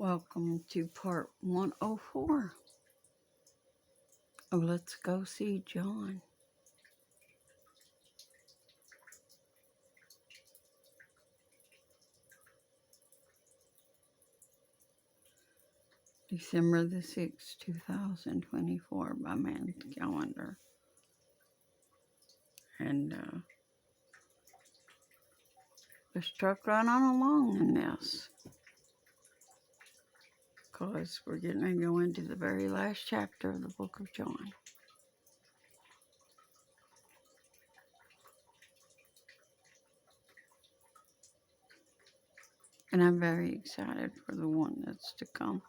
Welcome to part 104 of Let's Go See John. December the 6th, 2024 by man's calendar. And let's truck right on along in this. Because we're getting to go into the very last chapter of the book of John. And I'm very excited for the one that's to come.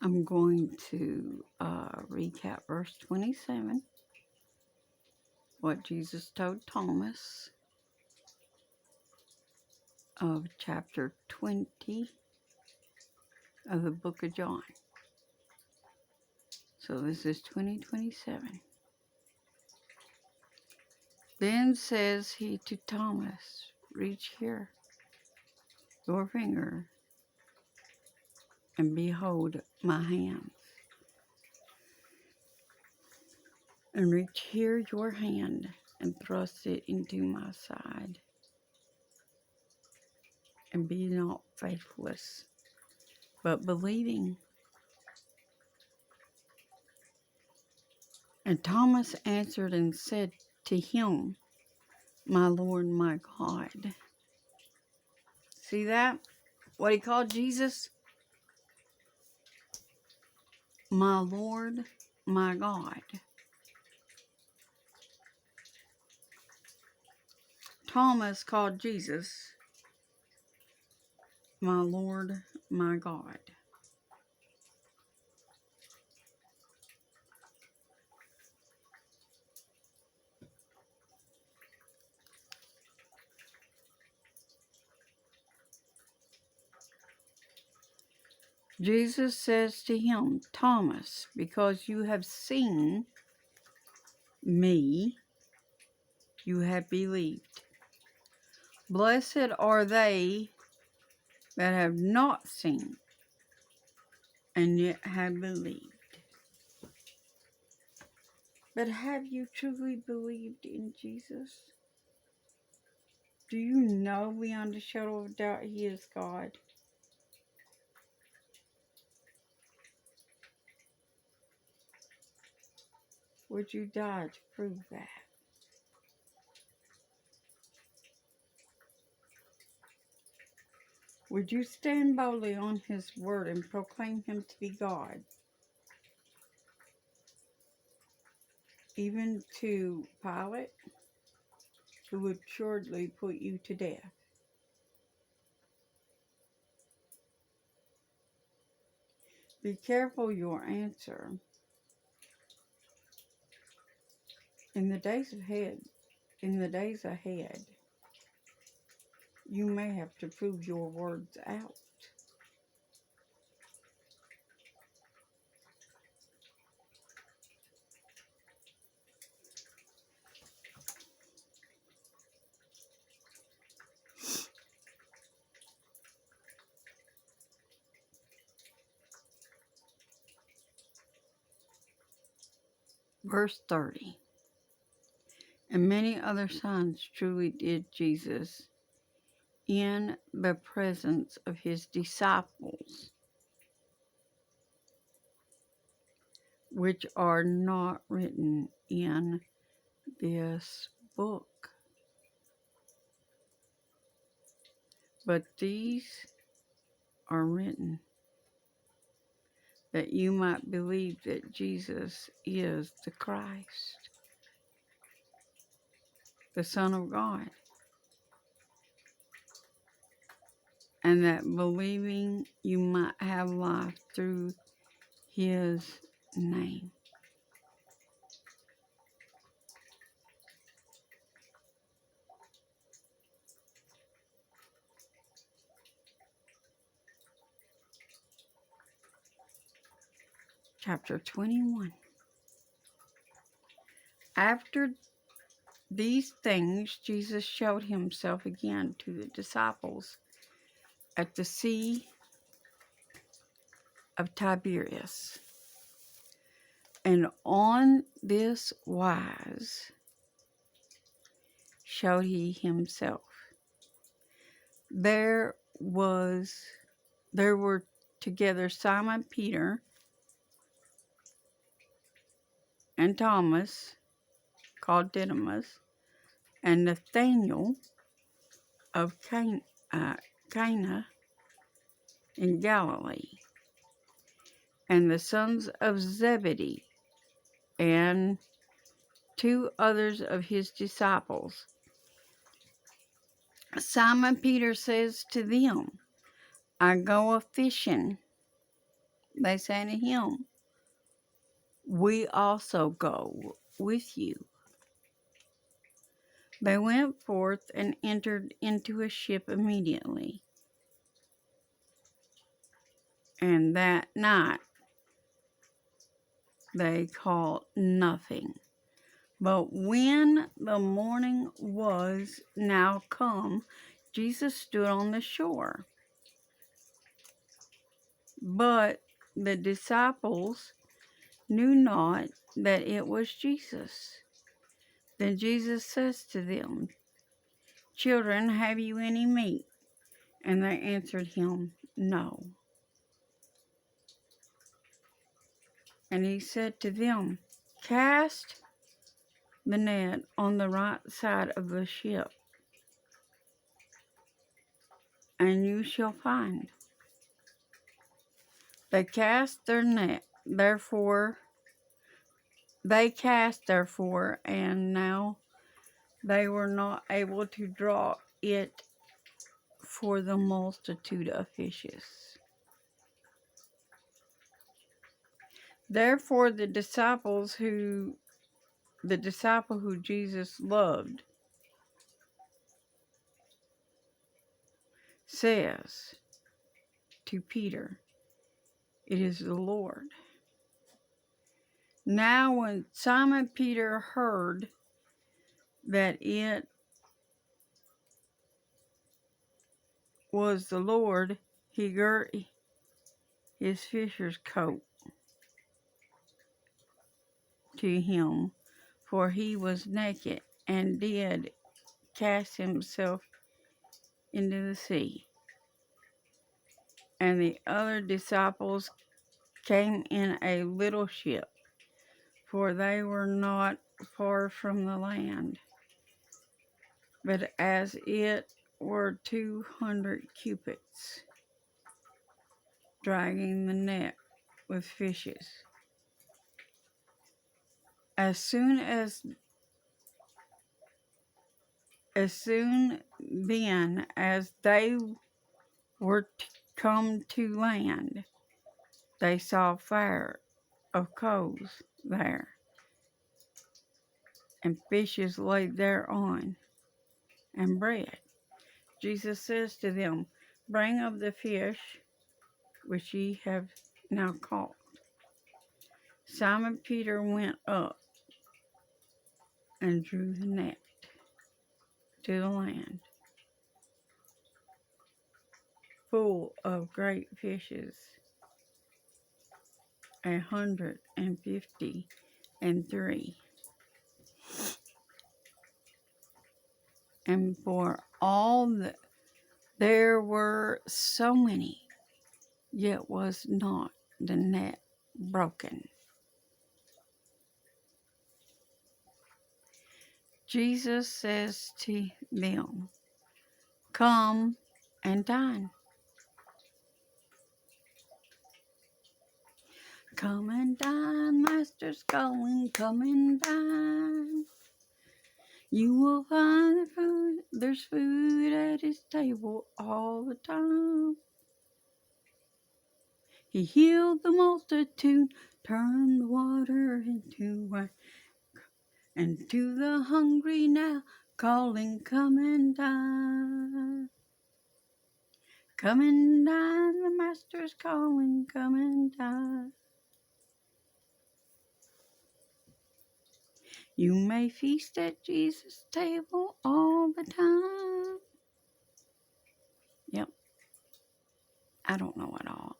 I'm going to recap verse 27, what Jesus told Thomas of chapter 20 of the book of John. So this is 2027. Then says he to Thomas, reach here your finger and behold my hands. And reach here your hand and thrust it into my side. And be not faithless, but believing. And Thomas answered and said to him, my Lord, my God. See that? What he called Jesus? My Lord, my God. Thomas called Jesus my Lord, my God. Jesus says to him, Thomas, because you have seen me, you have believed. Blessed are they that have not seen and yet have believed. But have you truly believed in Jesus? Do you know beyond a shadow of doubt he is God? Would you die to prove that? Would you stand boldly on his word and proclaim him to be God? Even to Pilate, who would surely put you to death. Be careful your answer. In the days ahead, you may have to prove your words out. Verse 30. And many other signs truly did Jesus in the presence of his disciples, which are not written in this book. But these are written that you might believe that Jesus is the Christ, the Son of God, and that believing you might have life through his name. chapter 21. After these things, Jesus showed himself again to the disciples at the Sea of Tiberias. And on this wise showed he himself. There were together Simon Peter and Thomas, called Didymus, and Nathanael of Cana in Galilee, and the sons of Zebedee, and 2 others of his disciples. Simon Peter says to them, I go a fishing. They say to him, we also go with you. They went forth and entered into a ship immediately. And that night they caught nothing. But when the morning was now come, Jesus stood on the shore. But the disciples knew not that it was Jesus. Then Jesus says to them, Children, have you any meat? And they answered him, No. And he said to them, Cast the net on the right side of the ship, and you shall find. They cast, therefore, and now they were not able to draw it for the multitude of fishes. Therefore the disciple who Jesus loved says to Peter, It is the Lord. Now when Simon Peter heard that it was the Lord, he girt his fisher's coat to him, for he was naked, and did cast himself into the sea. And the other disciples came in a little ship, for they were not far from the land, but as it were 200 cubits, dragging the net with fishes. As soon then as they were come to land, they saw fire of coals there, and fishes laid thereon, and bread. Jesus says to them, Bring of the fish which ye have now caught. Simon Peter went up and drew the net to the land, full of great fishes, 153. And for all there were so many, yet was not the net broken. Jesus says to them, Come and dine. Come and dine, master's going, come and dine. You will find there's food at his table all the time. He healed the multitude, turned the water into wine, and to the hungry now calling, come and dine. Come and dine, the master's calling, come and dine. You may feast at Jesus' table all the time. Yep, I don't know it all.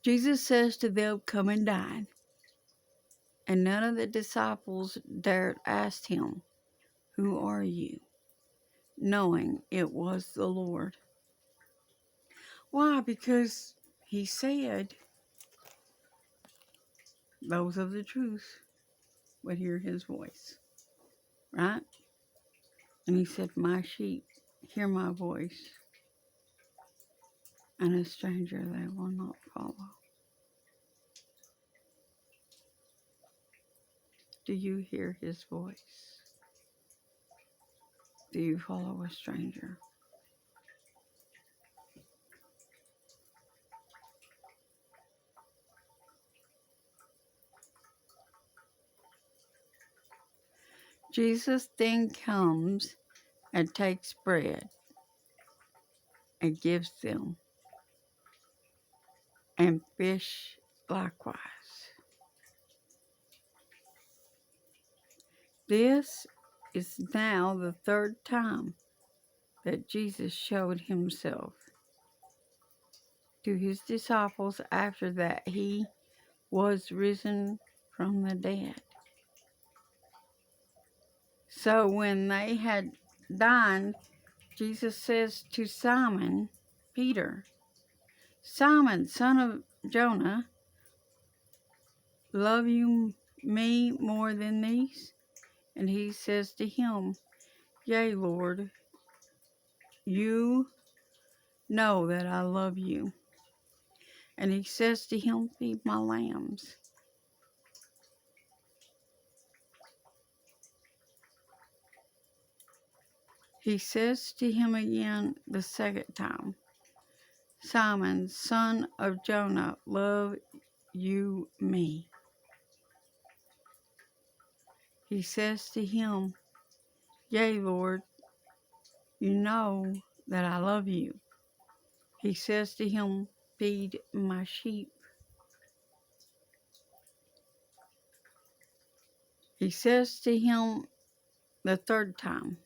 Jesus says to them, come and dine. And none of the disciples dared ask him, who are you? Knowing it was the Lord. Why? Because he said those of the truth would hear his voice. Right? And he said, my sheep hear my voice, and a stranger they will not follow. Do you hear his voice? Do you follow a stranger? Jesus then comes and takes bread and gives them, and fish likewise. This is now the third time that Jesus showed himself to his disciples after that he was risen from the dead. So when they had dined, Jesus says to Simon Peter, Simon, son of Jonah, love you me more than these? And he says to him, yea, Lord, you know that I love you. And he says to him, feed my lambs. He says to him again the second time, Simon, son of Jonah, love you me? He says to him, yea, Lord, you know that I love you. He says to him, feed my sheep. He says to him the third time,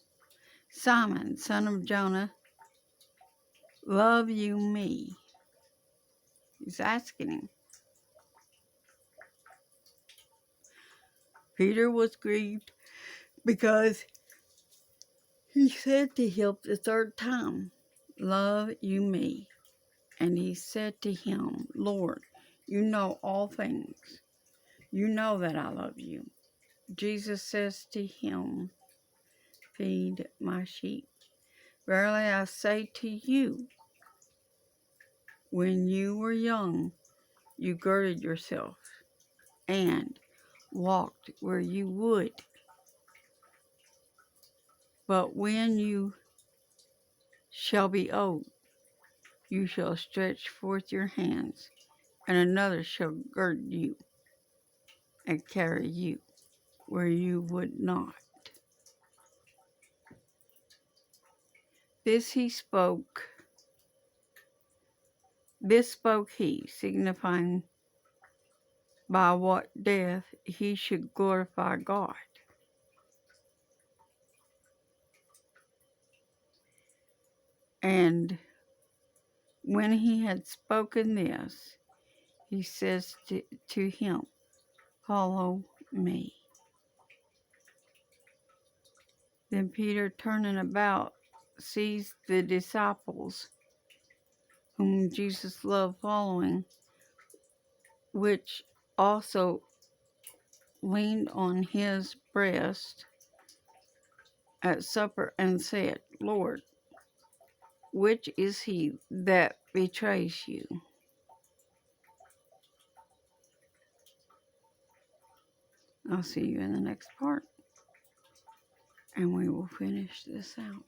Simon, son of Jonah, love you me? He's asking him. Peter was grieved because he said to him the third time, love you me? And he said to him, Lord, you know all things. You know that I love you. Jesus says to him, feed my sheep. Verily I say to you, when you were young, you girded yourself and walked where you would. But when you shall be old, you shall stretch forth your hands, and another shall gird you and carry you where you would not. This spoke he, signifying by what death he should glorify God. And when he had spoken this, he says to him, follow me. Then Peter, turning about, sees the disciples whom Jesus loved following, which also leaned on his breast at supper, and said, Lord, which is he that betrays you? I'll see you in the next part, and we will finish this out.